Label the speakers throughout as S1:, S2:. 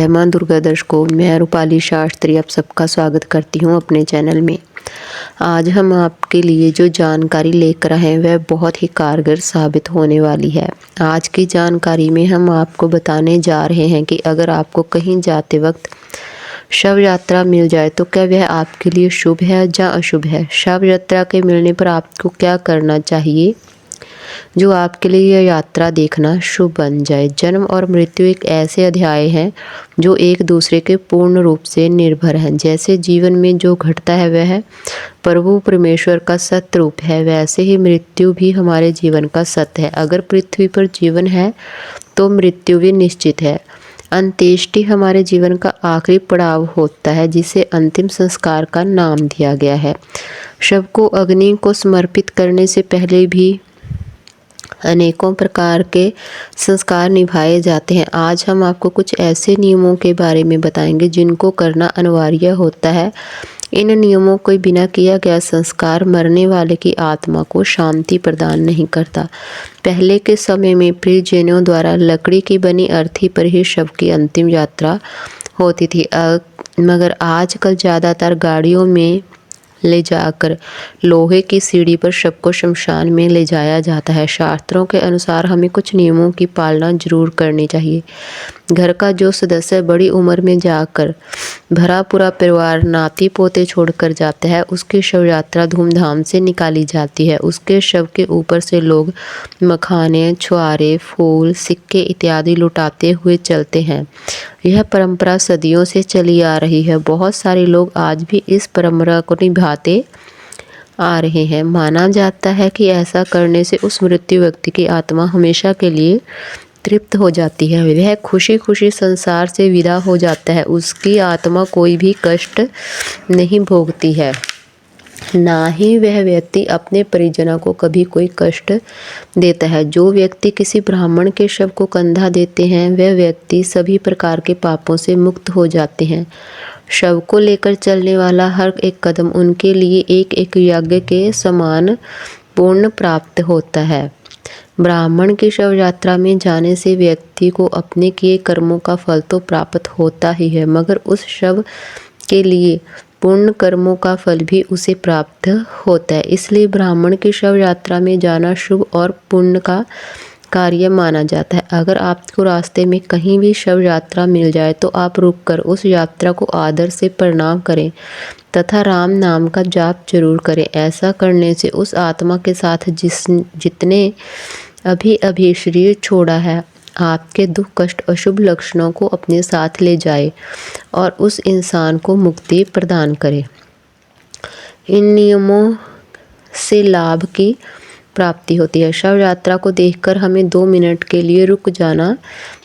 S1: जय मां दुर्गा दर्शकों, मैं रूपाली शास्त्री आप सबका स्वागत करती हूं अपने चैनल में। आज हम आपके लिए जो जानकारी लेकर आए हैं वह बहुत ही कारगर साबित होने वाली है। आज की जानकारी में हम आपको बताने जा रहे हैं कि अगर आपको कहीं जाते वक्त शव यात्रा मिल जाए तो क्या वह आपके लिए शुभ है या अशुभ है। शव यात्रा के मिलने पर आपको क्या करना चाहिए जो आपके लिए यह यात्रा देखना शुभ बन जाए। जन्म और मृत्यु एक ऐसे अध्याय हैं जो एक दूसरे के पूर्ण रूप से निर्भर हैं। जैसे जीवन में जो घटता है वह प्रभु परमेश्वर का सत्य रूप है, वैसे ही मृत्यु भी हमारे जीवन का सत्य है। अगर पृथ्वी पर जीवन है तो मृत्यु भी निश्चित है। अंत्येष्टि हमारे जीवन का आखिरी पड़ाव होता है जिसे अंतिम संस्कार का नाम दिया गया है। शव को अग्नि को समर्पित करने से पहले भी अनेकों प्रकार के संस्कार निभाए जाते हैं। आज हम आपको कुछ ऐसे नियमों के बारे में बताएंगे जिनको करना अनिवार्य होता है। इन नियमों को बिना किया गया संस्कार मरने वाले की आत्मा को शांति प्रदान नहीं करता। पहले के समय में परिजनों द्वारा लकड़ी की बनी अर्थी पर ही शव की अंतिम यात्रा होती थी, मगर आजकल ज़्यादातर गाड़ियों में ले जाकर लोहे की सीढ़ी पर शव को शमशान में ले जाया जाता है। शास्त्रों के अनुसार हमें कुछ नियमों की पालना जरूर करनी चाहिए। घर का जो सदस्य बड़ी उम्र में जाकर भरा पूरा परिवार नाती पोते छोड़कर जाता है, उसकी शव यात्रा धूमधाम से निकाली जाती है। उसके शव के ऊपर से लोग मखाने, छुआरे, फूल, सिक्के इत्यादि लुटाते हुए चलते हैं। यह परंपरा सदियों से चली आ रही है। बहुत सारे लोग आज भी इस परंपरा को निभाते आ रहे हैं। माना जाता है कि ऐसा करने से उस मृत्यु व्यक्ति की आत्मा हमेशा के लिए तृप्त हो जाती है। वह खुशी खुशी संसार से विदा हो जाता है। उसकी आत्मा कोई भी कष्ट नहीं भोगती है, ना ही वह व्यक्ति अपने परिजनों को कभी कोई कष्ट देता है। जो व्यक्ति किसी ब्राह्मण के शव को कंधा देते हैं वह व्यक्ति सभी प्रकार के पापों से मुक्त हो जाते हैं। शव को लेकर चलने वाला हर एक कदम उनके लिए एक एक यज्ञ के समान पूर्ण प्राप्त होता है। ब्राह्मण की शव यात्रा में जाने से व्यक्ति को अपने किए कर्मों का फल तो प्राप्त होता ही है, मगर उस शव के लिए पुण्य कर्मों का फल भी उसे प्राप्त होता है। इसलिए ब्राह्मण की शव यात्रा में जाना शुभ और पुण्य का कार्य माना जाता है। अगर आपको रास्ते में कहीं भी शव यात्रा मिल जाए तो आप रुककर उस यात्रा को आदर से प्रणाम करें तथा राम नाम का जाप जरूर करें। ऐसा करने से उस आत्मा के साथ जितने अभी शरीर छोड़ा है आपके दुख कष्ट अशुभ लक्षणों को अपने साथ ले जाए और उस इंसान को मुक्ति प्रदान करे। इन नियमों से लाभ की प्राप्ति होती है। शव यात्रा को देखकर हमें 2 मिनट के लिए रुक जाना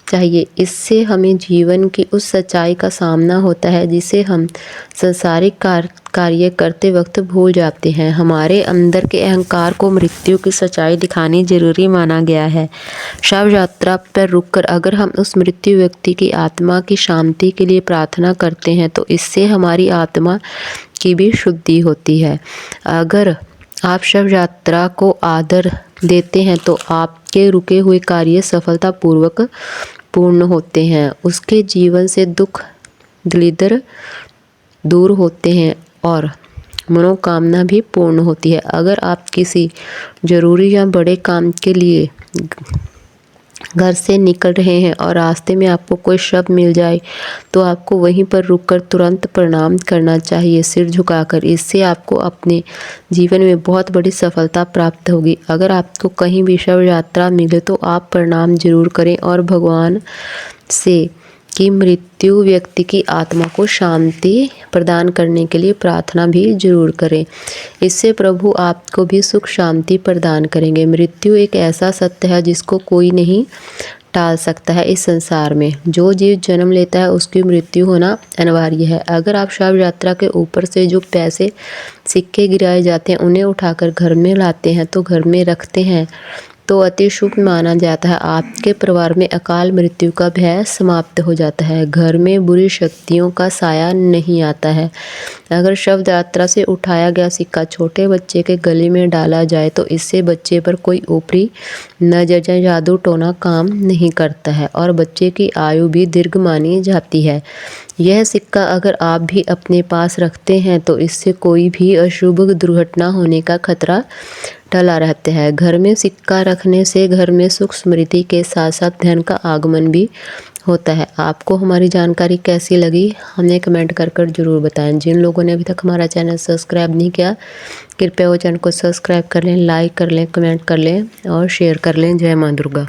S1: चाहिए। इससे हमें जीवन की उस सच्चाई का सामना होता है जिसे हम संसारिक कार्य करते वक्त भूल जाते हैं। हमारे अंदर के अहंकार को मृत्यु की सच्चाई दिखानी जरूरी माना गया है। शव यात्रा पर रुककर अगर हम उस मृत्यु व्यक्ति की आत्मा की शांति के लिए प्रार्थना करते हैं तो इससे हमारी आत्मा की भी शुद्धि होती है। अगर आप शव यात्रा को आदर देते हैं तो आपके रुके हुए कार्य सफलतापूर्वक पूर्ण होते हैं। उसके जीवन से दुख दलिद्र दूर होते हैं और मनोकामना भी पूर्ण होती है। अगर आप किसी जरूरी या बड़े काम के लिए घर से निकल रहे हैं और रास्ते में आपको कोई शव मिल जाए तो आपको वहीं पर रुककर तुरंत प्रणाम करना चाहिए सिर झुकाकर। इससे आपको अपने जीवन में बहुत बड़ी सफलता प्राप्त होगी। अगर आपको कहीं भी शव यात्रा मिले तो आप प्रणाम जरूर करें और भगवान से कि मृत्यु व्यक्ति की आत्मा को शांति प्रदान करने के लिए प्रार्थना भी जरूर करें। इससे प्रभु आपको भी सुख शांति प्रदान करेंगे। मृत्यु एक ऐसा सत्य है जिसको कोई नहीं टाल सकता है। इस संसार में जो जीव जन्म लेता है उसकी मृत्यु होना अनिवार्य है। अगर आप शव यात्रा के ऊपर से जो पैसे सिक्के गिराए जाते हैं उन्हें उठाकर घर में लाते हैं तो घर में रखते हैं तो अति शुभ माना जाता है। आपके परिवार में अकाल मृत्यु का भय समाप्त हो जाता है। घर में बुरी शक्तियों का साया नहीं आता है। अगर शव यात्रा से उठाया गया सिक्का छोटे बच्चे के गले में डाला जाए तो इससे बच्चे पर कोई ऊपरी नजर या जादू टोना काम नहीं करता है और बच्चे की आयु भी दीर्घ मानी जाती है। यह सिक्का अगर आप भी अपने पास रखते हैं तो इससे कोई भी अशुभ दुर्घटना होने का खतरा टला रहता है। घर में सिक्का रखने से घर में सुख समृद्धि के साथ साथ धन का आगमन भी होता है। आपको हमारी जानकारी कैसी लगी हमें कमेंट कर जरूर बताएं। जिन लोगों ने अभी तक हमारा चैनल सब्सक्राइब नहीं किया कृपया वो चैनल को सब्सक्राइब कर लें, लाइक कर लें, कमेंट कर लें और शेयर कर लें। जय माँ दुर्गा।